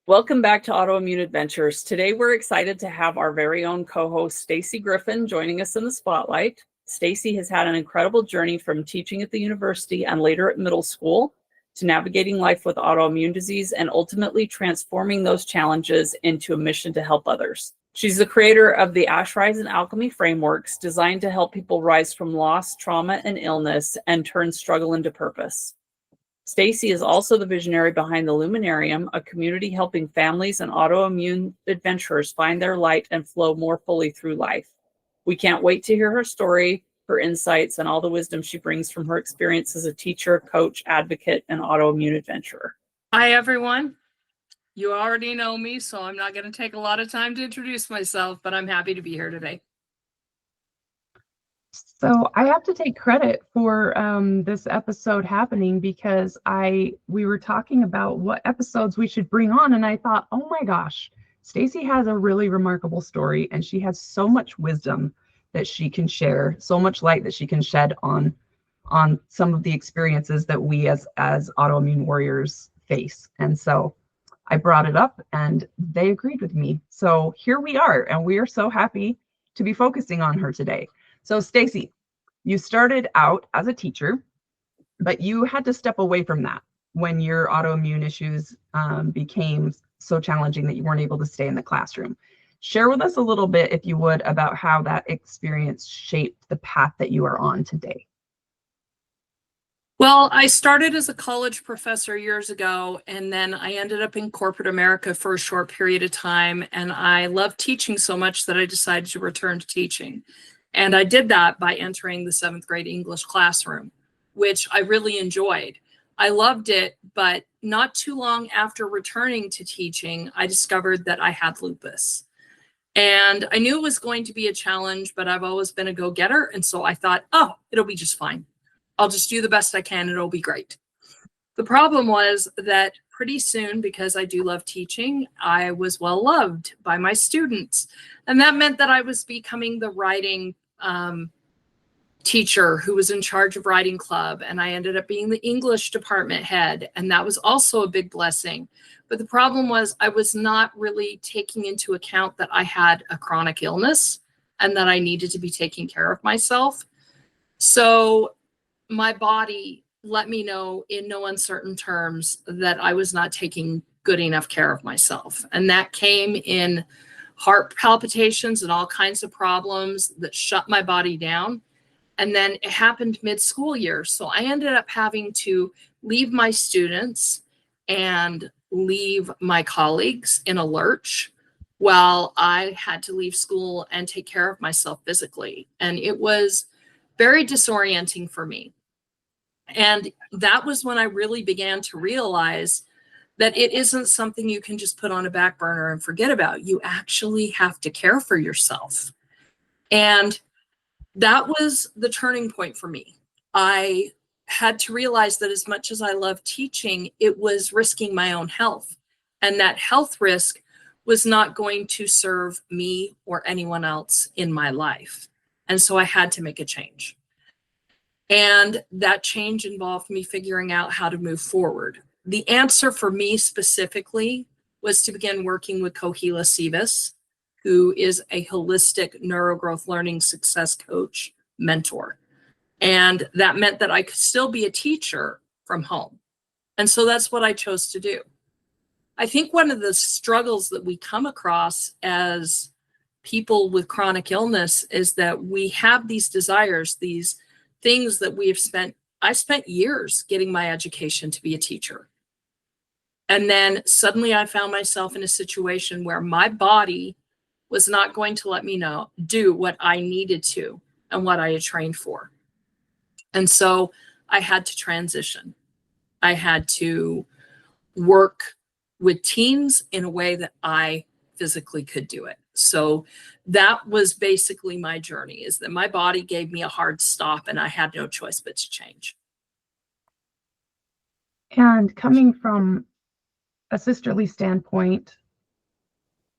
Welcome back to Autoimmune Adventures. Today, we're excited to have our very own co-host, Stacy Griffin, joining us in the spotlight. Stacy has had an incredible journey from teaching at the university and later at middle school to navigating life with autoimmune disease and ultimately transforming those challenges into a mission to help others. She's the creator of the Ash Rise and Alchemy frameworks designed to help people rise from loss, trauma, and illness and turn struggle into purpose. Stacy is also the visionary behind the Luminarium, a community helping families and autoimmune adventurers find their light and flow more fully through life. We can't wait to hear her story, her insights, and all the wisdom she brings from her experience as a teacher, coach, advocate, and autoimmune adventurer. Hi, everyone. You already know me, so I'm not going to take a lot of time to introduce myself, but I'm happy to be here today. So I have to take credit for this episode happening because we were talking about what episodes we should bring on, and I thought, oh my gosh, Stacy has a really remarkable story, and she has so much wisdom that she can share, so much light that she can shed on some of the experiences that we as autoimmune warriors face. And so I brought it up, and they agreed with me. So here we are, and we are so happy to be focusing on her today. So Stacy, you started out as a teacher, but you had to step away from that when your autoimmune issues became so challenging that you weren't able to stay in the classroom. Share with us a little bit, if you would, about how that experience shaped the path that you are on today. Well, I started as a college professor years ago, and then I ended up in corporate America for a short period of time, and I loved teaching so much that I decided to return to teaching. And I did that by entering the 7th grade English classroom, which I really enjoyed. I loved it, but not too long after returning to teaching, I discovered that I had lupus. And I knew it was going to be a challenge, but I've always been a go-getter. And so I thought, oh, it'll be just fine. I'll just do the best I can and it'll be great. The problem was that pretty soon, because I do love teaching, I was well loved by my students. And that meant that I was becoming the writing teacher who was in charge of writing club, and I ended up being the English department head, and that was also a big blessing. But the problem was I was not really taking into account that I had a chronic illness and that I needed to be taking care of myself. So my body let me know in no uncertain terms that I was not taking good enough care of myself, and that came in heart palpitations and all kinds of problems that shut my body down. And then it happened mid-school year. So I ended up having to leave my students and leave my colleagues in a lurch while I had to leave school and take care of myself physically. And it was very disorienting for me. And that was when I really began to realize that it isn't something you can just put on a back burner and forget about. You actually have to care for yourself. And that was the turning point for me. I had to realize that as much as I love teaching, it was risking my own health. And that health risk was not going to serve me or anyone else in my life. And so I had to make a change. And that change involved me figuring out how to move forward. The answer for me specifically was to begin working with Kohila Sivas, who is a holistic neurogrowth learning success coach mentor. And that meant that I could still be a teacher from home. And so that's what I chose to do. I think one of the struggles that we come across as people with chronic illness is that we have these desires, these things that I spent years getting my education to be a teacher. And then suddenly I found myself in a situation where my body was not going to let me do what I needed to and what I had trained for. And so I had to transition. I had to work with teams in a way that I physically could do it. So that was basically my journey, is that my body gave me a hard stop and I had no choice but to change. And coming from a sisterly standpoint,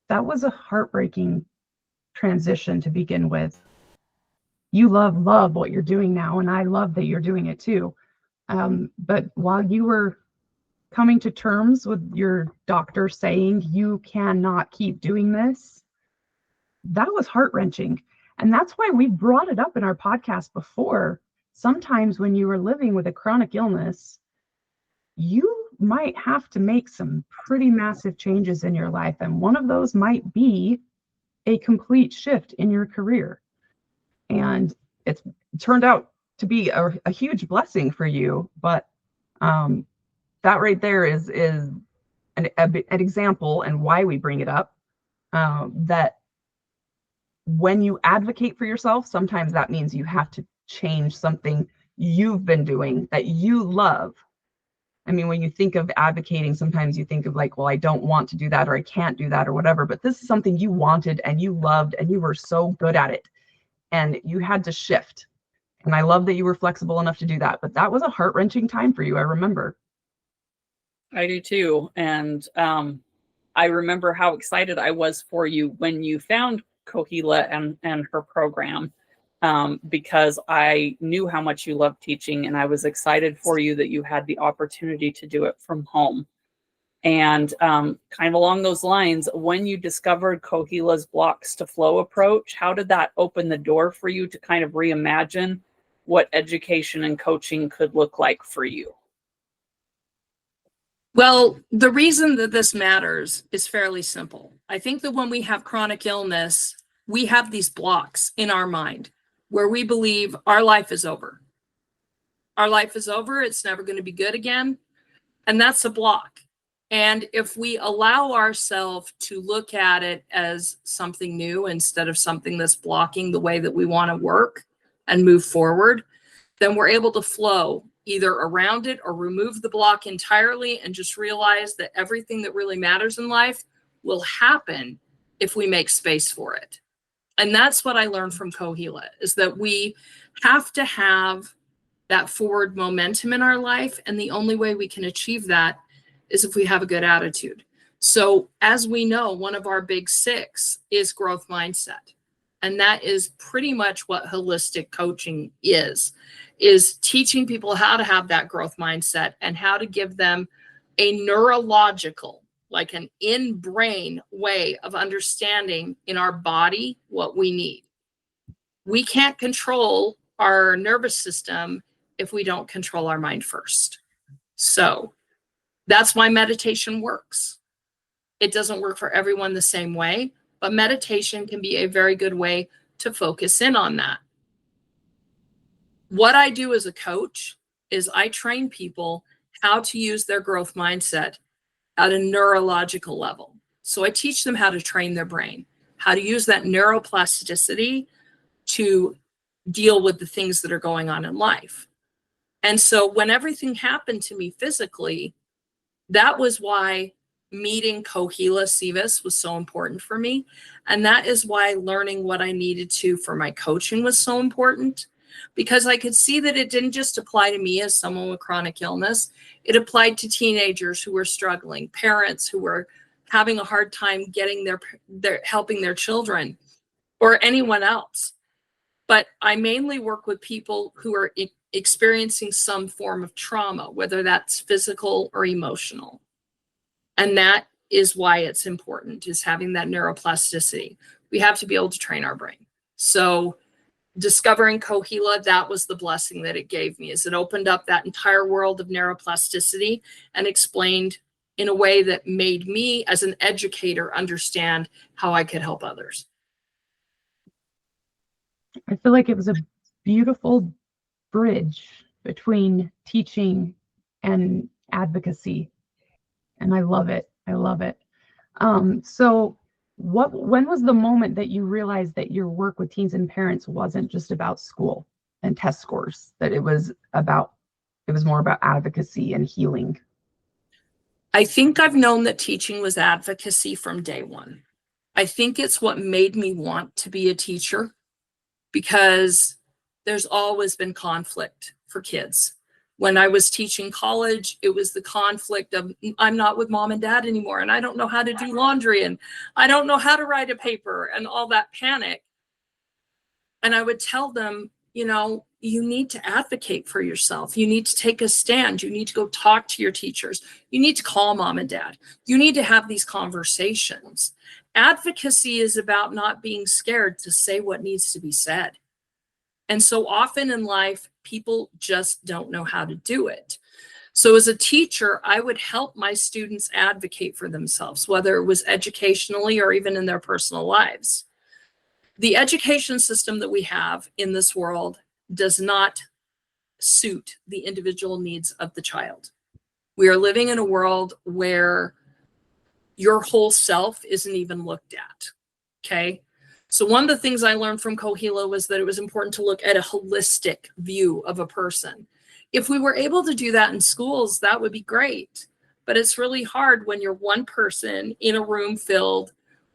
that was a heartbreaking transition to begin with. You love what you're doing now, and I love that you're doing it too. But while you were coming to terms with your doctor saying you cannot keep doing this, that was heart-wrenching. And that's why we brought it up in our podcast before. Sometimes when you are living with a chronic illness, you might have to make some pretty massive changes in your life. And one of those might be a complete shift in your career. And it's turned out to be a huge blessing for you. But that right there is an example, and why we bring it up, that when you advocate for yourself, sometimes that means you have to change something you've been doing that you love. I mean, when you think of advocating, sometimes you think of like, well, I don't want to do that, or I can't do that, or whatever. But this is something you wanted and you loved and you were so good at it, and you had to shift. And I love that you were flexible enough to do that. But that was a heart-wrenching time for you, I remember. I do too. And I remember how excited I was for you when you found Kohila and her program, because I knew how much you loved teaching, and I was excited for you that you had the opportunity to do it from home. And kind of along those lines, when you discovered Kohila's blocks to flow approach, how did that open the door for you to kind of reimagine what education and coaching could look like for you? Well, the reason that this matters is fairly simple. I think that when we have chronic illness, we have these blocks in our mind where we believe our life is over. Our life is over. It's never going to be good again. And that's a block. And if we allow ourselves to look at it as something new instead of something that's blocking the way that we want to work and move forward, then we're able to flow either around it or remove the block entirely and just realize that everything that really matters in life will happen if we make space for it. And that's what I learned from Kohila, is that we have to have that forward momentum in our life. And the only way we can achieve that is if we have a good attitude. So as we know, one of our big 6 is growth mindset. And that is pretty much what holistic coaching is teaching people how to have that growth mindset and how to give them a neurological, like an in-brain way of understanding in our body what we need. We can't control our nervous system if we don't control our mind first. So that's why meditation works. It doesn't work for everyone the same way, but meditation can be a very good way to focus in on that. What I do as a coach is I train people how to use their growth mindset at a neurological level. So I teach them how to train their brain, how to use that neuroplasticity to deal with the things that are going on in life. And so when everything happened to me physically, that was why meeting Kohila Sivas was so important for me. And that is why learning what I needed to for my coaching was so important, because I could see that it didn't just apply to me as someone with chronic illness. It applied to teenagers who were struggling, parents who were having a hard time getting their helping their children, or anyone else. But I mainly work with people who are experiencing some form of trauma, whether that's physical or emotional. And that is why it's important, is having that neuroplasticity. We have to be able to train our brain. So discovering Kohila, that was the blessing that it gave me, is it opened up that entire world of neuroplasticity and explained in a way that made me as an educator understand how I could help others. I feel like it was a beautiful bridge between teaching and advocacy. And I love it. I love it. So when was the moment that you realized that your work with teens and parents wasn't just about school and test scores, that it was more about advocacy and healing? I think I've known that teaching was advocacy from day one. I think it's what made me want to be a teacher, because there's always been conflict for kids. When I was teaching college, it was the conflict of, I'm not with mom and dad anymore, and I don't know how to do laundry, and I don't know how to write a paper, and all that panic. And I would tell them, you need to advocate for yourself. You need to take a stand. You need to go talk to your teachers. You need to call mom and dad. You need to have these conversations. Advocacy is about not being scared to say what needs to be said. And so often in life, people just don't know how to do it. So as a teacher, I would help my students advocate for themselves, whether it was educationally or even in their personal lives. The education system that we have in this world does not suit the individual needs of the child. We are living in a world where your whole self isn't even looked at, okay? So one of the things I learned from Kohila was that it was important to look at a holistic view of a person. If we were able to do that in schools, that would be great. But it's really hard when you're one person in a room filled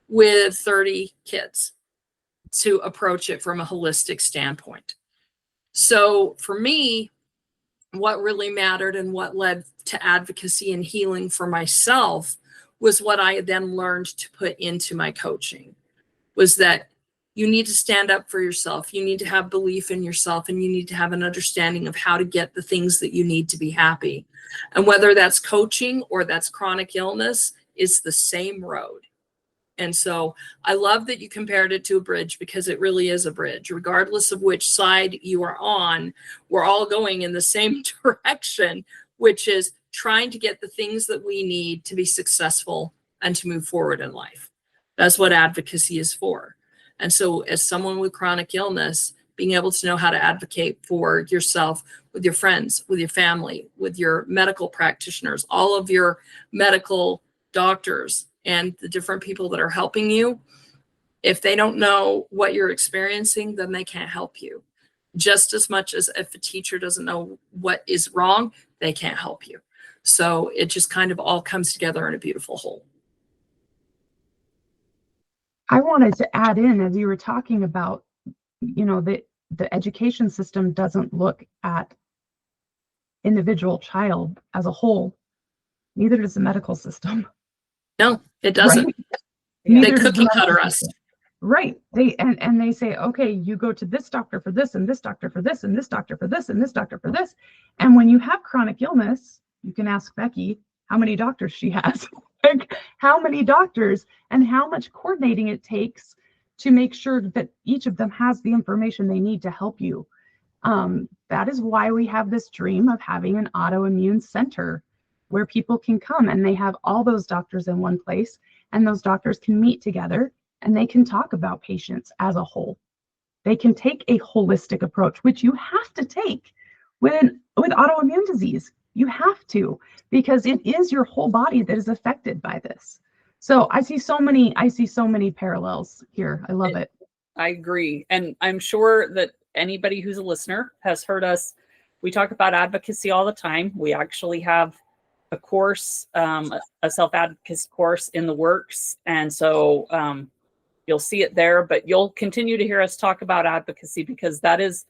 with 30 kids to approach it from a holistic standpoint. So for me, what really mattered and what led to advocacy and healing for myself was what I then learned to put into my coaching, was that you need to stand up for yourself. You need to have belief in yourself, and you need to have an understanding of how to get the things that you need to be happy. And whether that's coaching or that's chronic illness, it's the same road. And so I love that you compared it to a bridge, because it really is a bridge. Regardless of which side you are on, we're all going in the same direction, which is trying to get the things that we need to be successful and to move forward in life. That's what advocacy is for. And so as someone with chronic illness, being able to know how to advocate for yourself, with your friends, with your family, with your medical practitioners, all of your medical doctors, and the different people that are helping you, if they don't know what you're experiencing, then they can't help you. Just as much as if a teacher doesn't know what is wrong, they can't help you. So it just kind of all comes together in a beautiful whole. I wanted to add in, as you were talking about, that the education system doesn't look at individual child as a whole. Neither does the medical system. No, it doesn't. Right? They Neither does cookie the cutter medical us. system. Right. And they say, okay, you go to this doctor for this, and this doctor for this, and this doctor for this, and this doctor for this. And when you have chronic illness, you can ask Becky how many doctors she has. Like, how many doctors and how much coordinating it takes to make sure that each of them has the information they need to help you. That is why we have this dream of having an autoimmune center where people can come and they have all those doctors in one place, and those doctors can meet together and they can talk about patients as a whole. They can take a holistic approach, which you have to take with autoimmune disease. You have to, because it is your whole body that is affected by this. So I see so many parallels here. I love it. I agree. And I'm sure that anybody who's a listener has heard us. We talk about advocacy all the time. We actually have a course, a self-advocacy course in the works. And so you'll see it there, but you'll continue to hear us talk about advocacy, because that is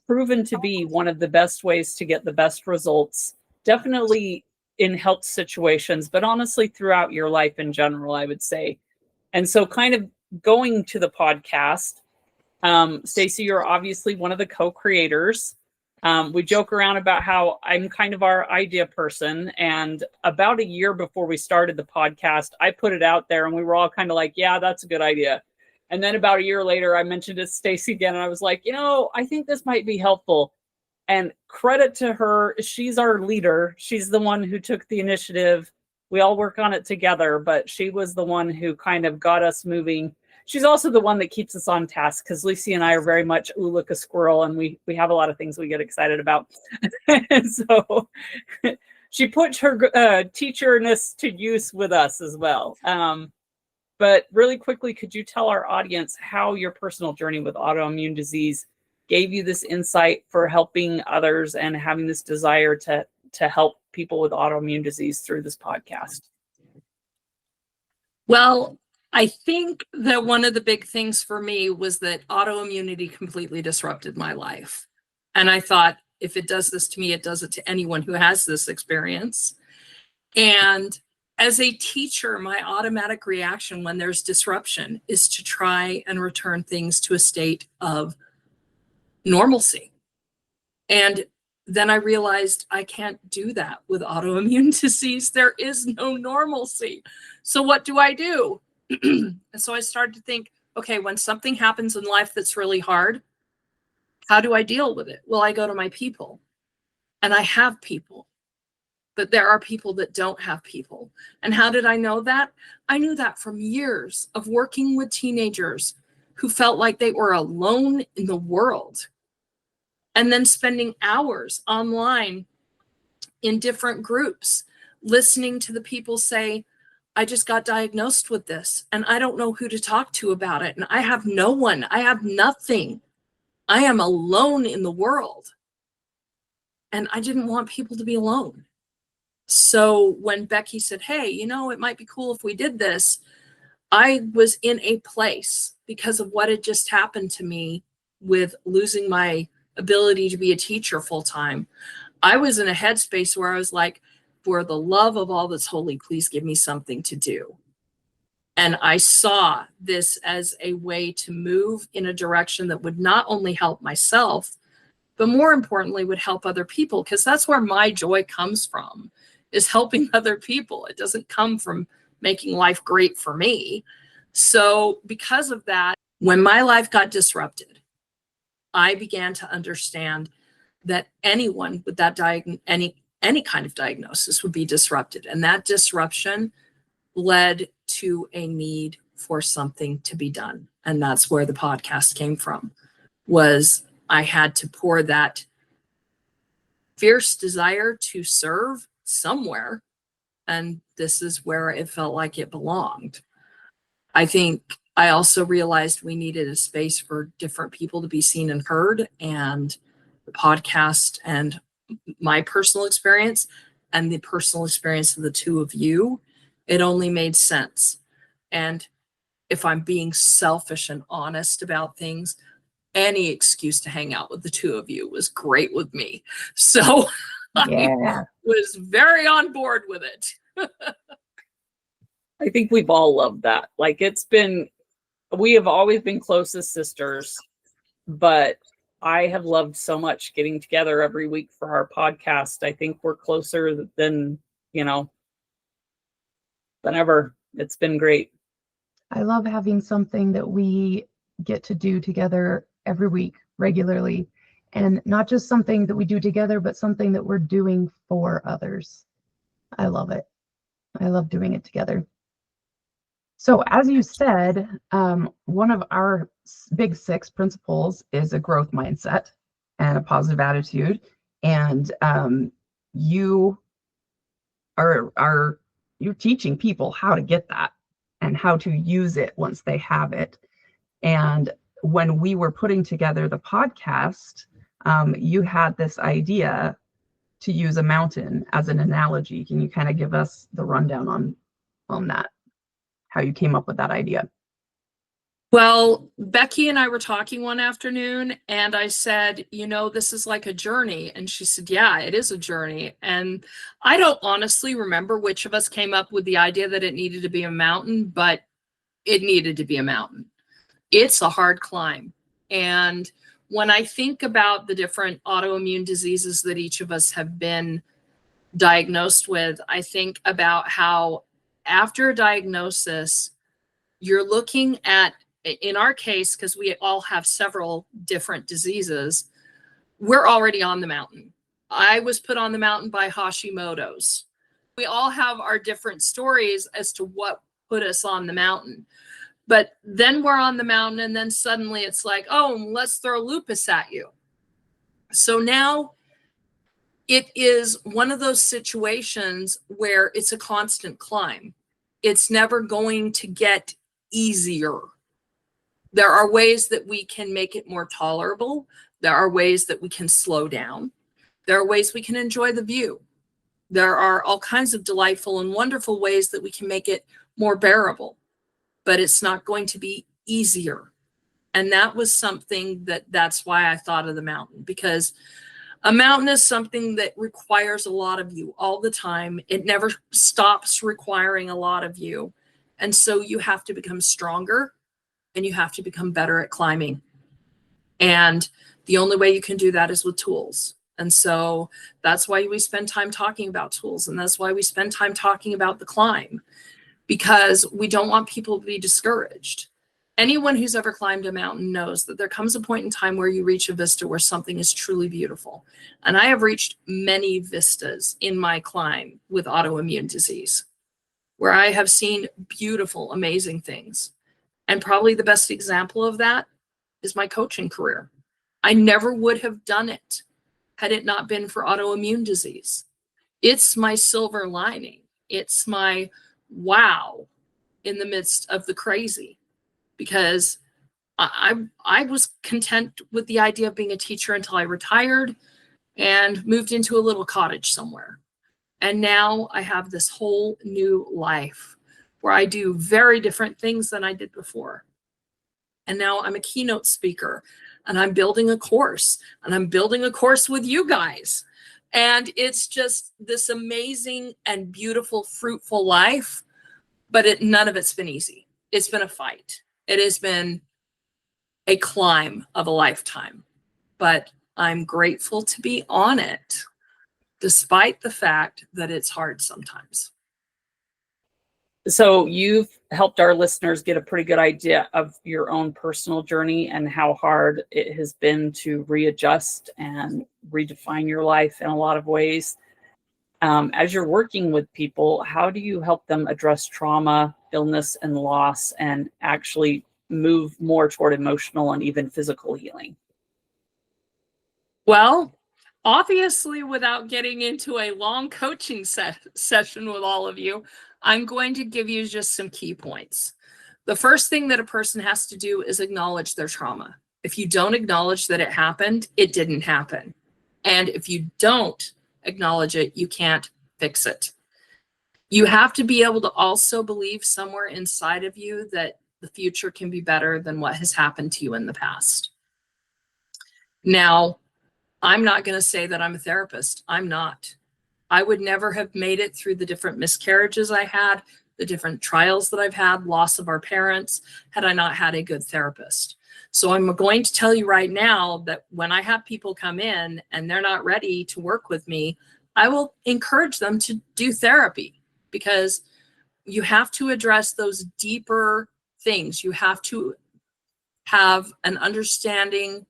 proven to be one of the best ways to get the best results, definitely in health situations, but honestly throughout your life in general, I would say. And so kind of going to the podcast, Stacy, you're obviously one of the co-creators. We joke around about how I'm kind of our idea person. And about a year before we started the podcast, I put it out there and we were all kind of like, yeah, that's a good idea. And then about a year later, I mentioned it to Stacy again. And I was like, I think this might be helpful. And credit to her, she's our leader. She's the one who took the initiative. We all work on it together, but she was the one who kind of got us moving. She's also the one that keeps us on task, because Lucy and I are very much, ooh, look, a squirrel, and we have a lot of things we get excited about. And so she puts her teacherness to use with us as well. But really quickly, could you tell our audience how your personal journey with autoimmune disease gave you this insight for helping others and having this desire to help people with autoimmune disease through this podcast? Well, I think that one of the big things for me was that autoimmunity completely disrupted my life. And I thought, if it does this to me, it does it to anyone who has this experience. And as a teacher, my automatic reaction when there's disruption is to try and return things to a state of normalcy. And then I realized I can't do that with autoimmune disease. There is no normalcy. So what do I do? And so I started to think, okay, when something happens in life that's really hard, how do I deal with it? Well, I go to my people, and I have people, but there are people that don't have people. And how did I know that? I knew that from years of working with teenagers who felt like they were alone in the world, and then spending hours online in different groups, listening to the people say, I just got diagnosed with this and I don't know who to talk to about it. And I have no one, I have nothing. I am alone in the world. And I didn't want people to be alone. So when Becky said, hey, it might be cool if we did this, I was in a place because of what had just happened to me with losing my ability to be a teacher full time. I was in a headspace where I was like, for the love of all that's holy, please give me something to do. And I saw this as a way to move in a direction that would not only help myself, but more importantly, would help other people, because that's where my joy comes from, is helping other people. It doesn't come from making life great for me. So because of that, when my life got disrupted, I began to understand that anyone with that any kind of diagnosis would be disrupted. And that disruption led to a need for something to be done. And that's where the podcast came from, was I had to pour that fierce desire to serve somewhere. And this is where it felt like it belonged. I think I also realized we needed a space for different people to be seen and heard, and the podcast and my personal experience and the personal experience of the two of you, it only made sense. And if I'm being selfish and honest about things, any excuse to hang out with the two of you was great with me. So I was very on board with it. I think we've all loved that. Like, we have always been close as sisters, but I have loved so much getting together every week for our podcast. I think we're closer than ever. It's been great. I love having something that we get to do together every week regularly, and not just something that we do together, but something that we're doing for others. I love it. I love doing it together. So as you said, one of our big 6 principles is a growth mindset and a positive attitude. And you're teaching people how to get that and how to use it once they have it. And when we were putting together the podcast, you had this idea to use a mountain as an analogy. Can you kind of give us the rundown on that? How you came up with that idea? Well, Becky and I were talking one afternoon, and I said, this is like a journey. And she said, yeah, it is a journey. And I don't honestly remember which of us came up with the idea that it needed to be a mountain, but it needed to be a mountain. It's a hard climb. And when I think about the different autoimmune diseases that each of us have been diagnosed with, I think about how after a diagnosis, you're looking at, in our case, because we all have several different diseases, we're already on the mountain. I was put on the mountain by Hashimoto's. We all have our different stories as to what put us on the mountain. But then we're on the mountain, and then suddenly it's like, oh, let's throw lupus at you. So now it is one of those situations where it's a constant climb. It's never going to get easier. There are ways that we can make it more tolerable. There are ways that we can slow down. There are ways we can enjoy the view. There are all kinds of delightful and wonderful ways that we can make it more bearable, but it's not going to be easier. And that was something that's why I thought of the mountain, because a mountain is something that requires a lot of you all the time. It never stops requiring a lot of you. And so you have to become stronger, and you have to become better at climbing. And The only way you can do that is with tools. And so that's why we spend time talking about tools. And that's why we spend time talking about the climb, because we don't want people to be discouraged. Anyone who's ever climbed a mountain knows that there comes a point in time where you reach a vista where something is truly beautiful. And I have reached many vistas in my climb with autoimmune disease, where I have seen beautiful, amazing things. And probably the best example of that is my coaching career. I never would have done it had it not been for autoimmune disease. It's my silver lining. It's my wow in the midst of the crazy, because I was content with the idea of being a teacher until I retired and moved into a little cottage somewhere. And now I have this whole new life where I do very different things than I did before. And now I'm a keynote speaker, and I'm building a course, and I'm building a course with you guys. And it's just this amazing and beautiful, fruitful life, but none of it's been easy. It's been a fight. It has been a climb of a lifetime, but I'm grateful to be on it, despite the fact that it's hard sometimes. So you've helped our listeners get a pretty good idea of your own personal journey and how hard it has been to readjust and redefine your life in a lot of ways. As you're working with people, how do you help them address trauma, illness, and loss, and actually move more toward emotional and even physical healing? Well, obviously, without getting into a long coaching session with all of you, I'm going to give you just some key points. The first thing that a person has to do is acknowledge their trauma. If you don't acknowledge that it happened, it didn't happen. And if you don't acknowledge it, you can't fix it. You have to be able to also believe somewhere inside of you that the future can be better than what has happened to you in the past. Now, I'm not going to say that I'm a therapist. I'm not. I would never have made it through the different miscarriages I had, the different trials that I've had, loss of our parents, had I not had a good therapist. So I'm going to tell you right now that when I have people come in and they're not ready to work with me, I will encourage them to do therapy, because you have to address those deeper things. You have to have an understanding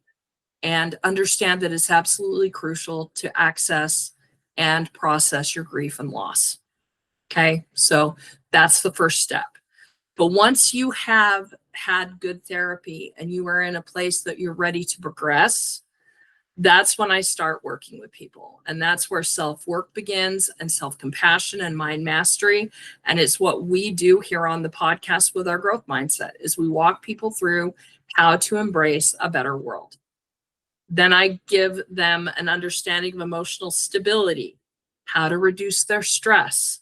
and understand that it's absolutely crucial to access and process your grief and loss. Okay, so that's the first step. But once you have had good therapy and you are in a place that you're ready to progress, that's when I start working with people. And that's where self-work begins, and self-compassion and mind mastery. And it's what we do here on the podcast with our growth mindset, is we walk people through how to embrace a better world. Then I give them an understanding of emotional stability, how to reduce their stress.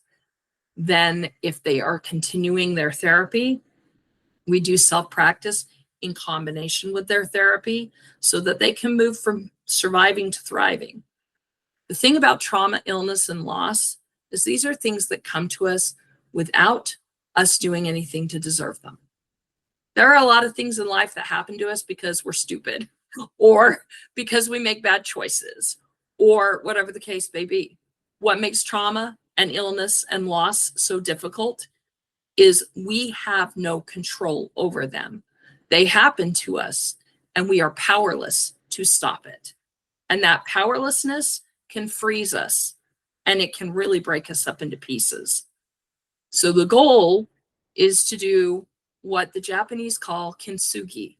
Then if they are continuing their therapy, we do self-practice in combination with their therapy so that they can move from surviving to thriving. The thing about trauma, illness, and loss is these are things that come to us without us doing anything to deserve them. There are a lot of things in life that happen to us because we're stupid, or because we make bad choices, or whatever the case may be. What makes trauma and illness and loss so difficult is we have no control over them. They happen to us, and we are powerless to stop it. And that powerlessness can freeze us, and it can really break us up into pieces. So the goal is to do what the Japanese call kintsugi,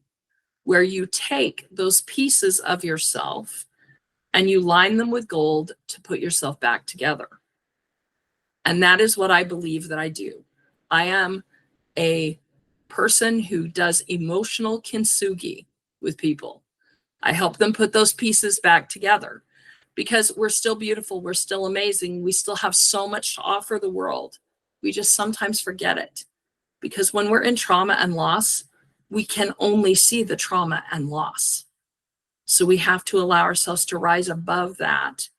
where you take those pieces of yourself and you line them with gold to put yourself back together. And that is what I believe that I do. I am a person who does emotional kintsugi with people. I help them put those pieces back together, because we're still beautiful. We're still amazing. We still have so much to offer the world. We just sometimes forget it, because when we're in trauma and loss, we can only see the trauma and loss. So we have to allow ourselves to rise above that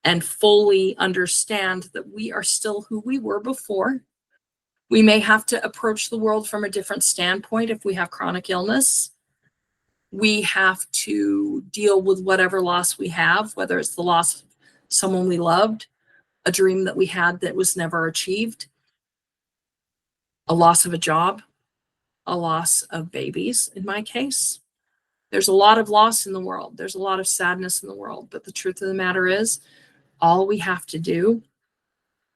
and fully understand that we are still who we were before. We may have to approach the world from a different standpoint if we have chronic illness, we have to deal with whatever loss we have, whether it's the loss of someone we loved, a dream that we had that was never achieved, a loss of a job, a loss of babies, in my case. There's a lot of loss in the world. There's a lot of sadness in the world. But the truth of the matter is, all we have to do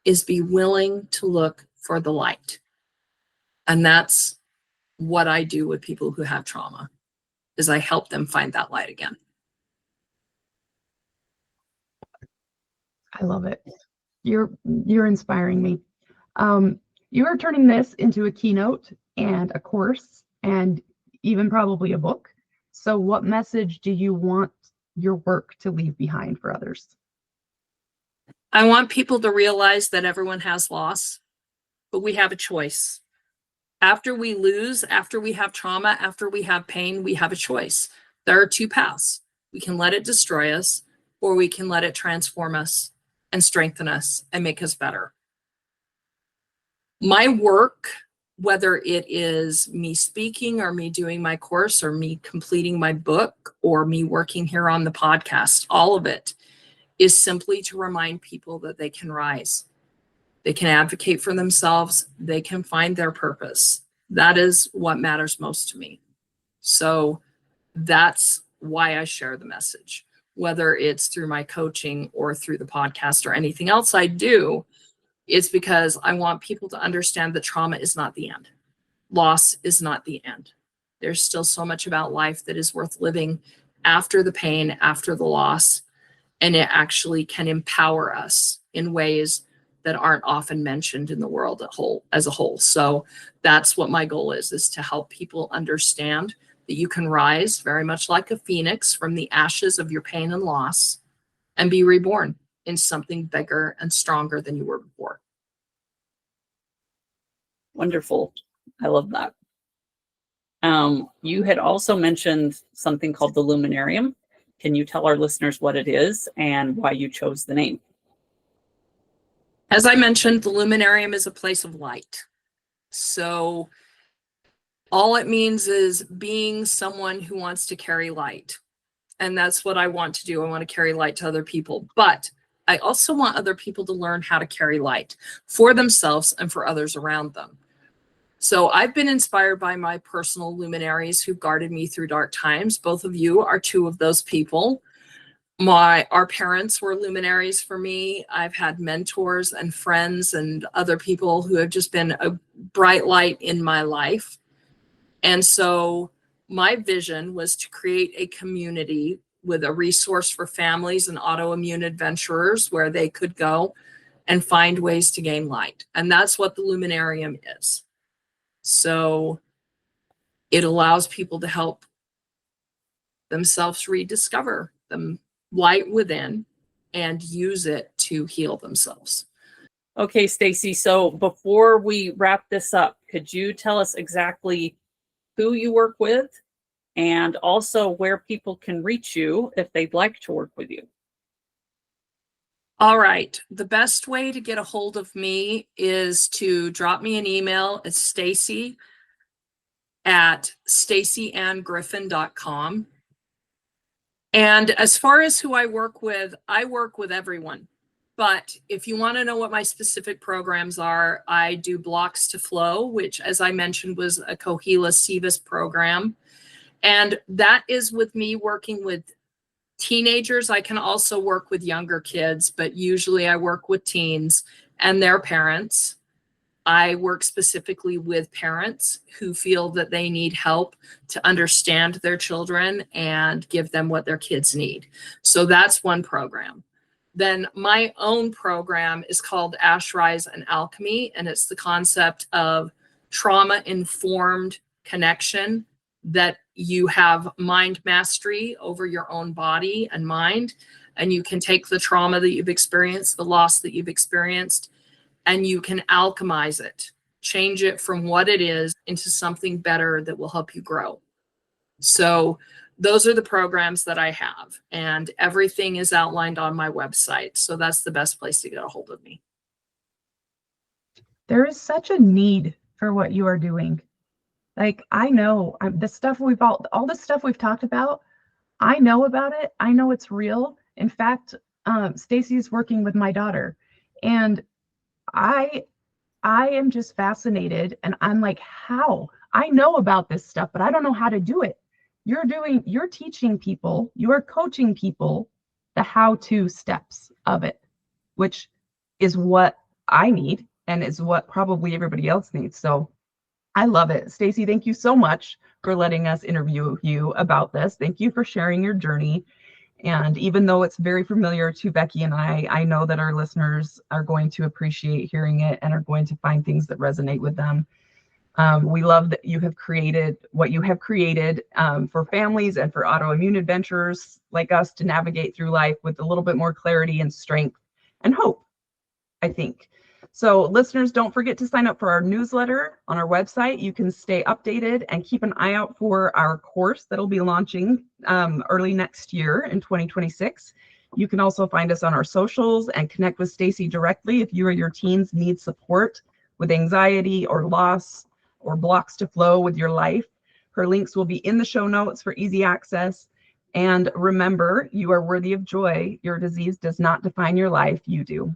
is be willing to look for the light. And that's what I do with people who have trauma, is I help them find that light again. I love it. You're inspiring me. You are turning this into a keynote and a course and even probably a book. So what message do you want your work to leave behind for others? I want people to realize that everyone has loss, but we have a choice. After we lose, after we have trauma, after we have pain, we have a choice. There are two paths. We can let it destroy us, or we can let it transform us and strengthen us and make us better. My work, whether it is me speaking or me doing my course or me completing my book or me working here on the podcast, all of it is simply to remind people that they can rise. They can advocate for themselves. They can find their purpose. That is what matters most to me. So that's why I share the message, whether it's through my coaching or through the podcast or anything else I do. It's because I want people to understand that trauma is not the end. Loss is not the end. There's still so much about life that is worth living after the pain, after the loss, and it actually can empower us in ways that aren't often mentioned in the world as a whole. So that's what my goal is to help people understand that you can rise very much like a phoenix from the ashes of your pain and loss and be reborn in something bigger and stronger than you were before. Wonderful. I love that. You had also mentioned something called the Luminarium. Can you tell our listeners what it is and why you chose the name? As I mentioned, the Luminarium is a place of light. So all it means is being someone who wants to carry light. And that's what I want to do. I want to carry light to other people. But I also want other people to learn how to carry light for themselves and for others around them. So I've been inspired by my personal luminaries who guarded me through dark times. Both of you are two of those people. Our parents were luminaries for me. I've had mentors and friends and other people who have just been a bright light in my life. And so my vision was to create a community with a resource for families and autoimmune adventurers where they could go and find ways to gain light. And that's what the Luminarium is. So it allows people to help themselves rediscover the light within and use it to heal themselves. Okay, Stacy. So before we wrap this up, could you tell us exactly who you work with and also where people can reach you if they'd like to work with you? All right. The best way to get a hold of me is to drop me an email. It's stacy@stacyannegriffin.com. And as far as who I work with everyone. But if you want to know what my specific programs are, I do Blocks to Flow, which, as I mentioned, was a Coahuila Sivas program. And that is with me working with teenagers. I can also work with younger kids, but usually I work with teens and their parents. I work specifically with parents who feel that they need help to understand their children and give them what their kids need. So that's one program. Then my own program is called Ash, Rise, and Alchemy, and it's the concept of trauma-informed connection, that you have mind mastery over your own body and mind, and you can take the trauma that you've experienced, the loss that you've experienced, and you can alchemize it, change it from what it is into something better that will help you grow. So those are the programs that I have, and everything is outlined on my website. So that's the best place to get a hold of me. There is such a need for what you are doing. Like, I know the stuff all the stuff we've talked about, I know about it. I know it's real. In fact, Stacy is working with my daughter, and I am just fascinated, and I'm like, how? I know about this stuff, but I don't know how to do it. You're teaching people, you're coaching people the how-to steps of it, which is what I need and is what probably everybody else needs. So I love it. Stacy, thank you so much for letting us interview you about this. Thank you for sharing your journey. And even though it's very familiar to Becky and I know that our listeners are going to appreciate hearing it and are going to find things that resonate with them. We love that you have created what you have created for families and for autoimmune adventurers like us to navigate through life with a little bit more clarity and strength and hope, I think. So listeners, don't forget to sign up for our newsletter on our website. You can stay updated and keep an eye out for our course that'll be launching early next year in 2026. You can also find us on our socials and connect with Stacy directly if you or your teens need support with anxiety or loss or blocks to flow with your life. Her links will be in the show notes for easy access. And remember, you are worthy of joy. Your disease does not define your life, you do.